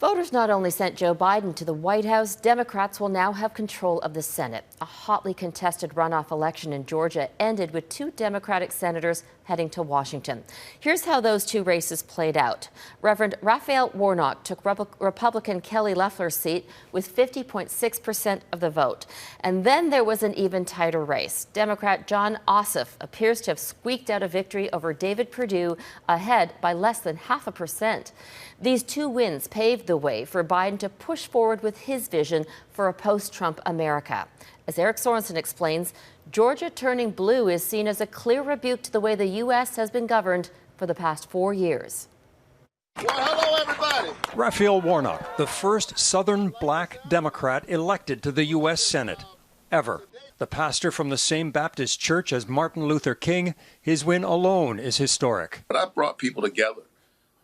Voters not only sent Joe Biden to the White House, Democrats will now have control of the Senate. A hotly contested runoff election in Georgia ended with 2 Democratic senators heading to Washington. Here's how those 2 races played out. Reverend Raphael Warnock took Republican Kelly Loeffler's seat with 50.6% of the vote. And then there was an even tighter race. Democrat John Ossoff appears to have squeaked out a victory over David Perdue, ahead by less than 0.5%. These 2 wins paved the way for Biden to push forward with his vision for a post-Trump America. As Eric Sorensen explains, Georgia turning blue is seen as a clear rebuke to the way the U.S. has been governed for the past 4 years. Well, hello, everybody. Raphael Warnock, the first Southern black Democrat elected to the U.S. Senate ever. The pastor from the same Baptist church as Martin Luther King, his win alone is historic. But I brought people together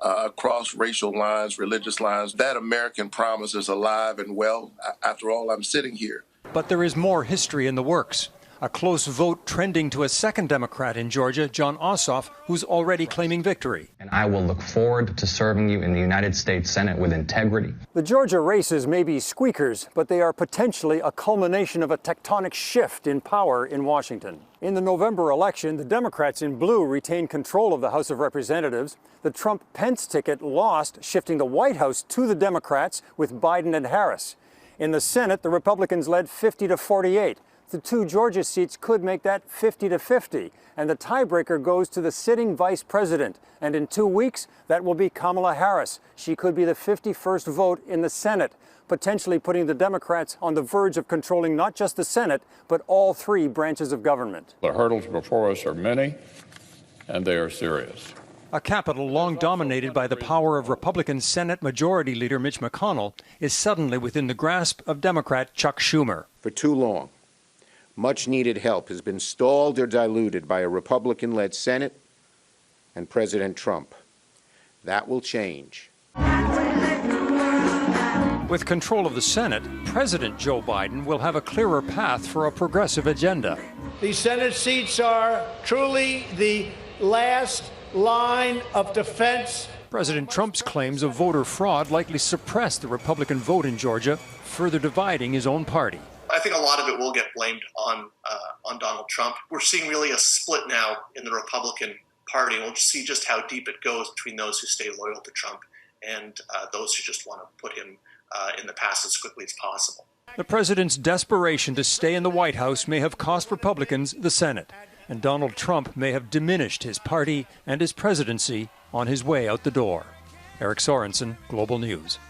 across racial lines, religious lines. That American promise is alive and well. After all, I'm sitting here. But there is more history in the works. A close vote trending to a second Democrat in Georgia, John Ossoff, who's already claiming victory. And I will look forward to serving you in the United States Senate with integrity. The Georgia races may be squeakers, but they are potentially a culmination of a tectonic shift in power in Washington. In the November election, the Democrats in blue retained control of the House of Representatives. The Trump-Pence ticket lost, shifting the White House to the Democrats with Biden and Harris. In the Senate, the Republicans led 50-48. The 2 Georgia seats could make that 50-50, and the tiebreaker goes to the sitting vice president. And in 2 weeks, that will be Kamala Harris. She could be the 51st vote in the Senate, potentially putting the Democrats on the verge of controlling not just the Senate, but all 3 branches of government. The hurdles before us are many, and they are serious. A capital long dominated by the power of Republican Senate Majority Leader Mitch McConnell is suddenly within the grasp of Democrat Chuck Schumer. For too long, much-needed help has been stalled or diluted by a Republican-led Senate and President Trump. That will change. With control of the Senate, President Joe Biden will have a clearer path for a progressive agenda. These Senate seats are truly the last line of defense. President Trump's claims of voter fraud likely suppressed the Republican vote in Georgia, further dividing his own party. I think a lot of it will get blamed on Donald Trump. We're seeing really a split now in the Republican Party. We'll see just how deep it goes between those who stay loyal to Trump and those who just want to put him in the past as quickly as possible. The president's desperation to stay in the White House may have cost Republicans the Senate, and Donald Trump may have diminished his party and his presidency on his way out the door. Eric Sorensen, Global News.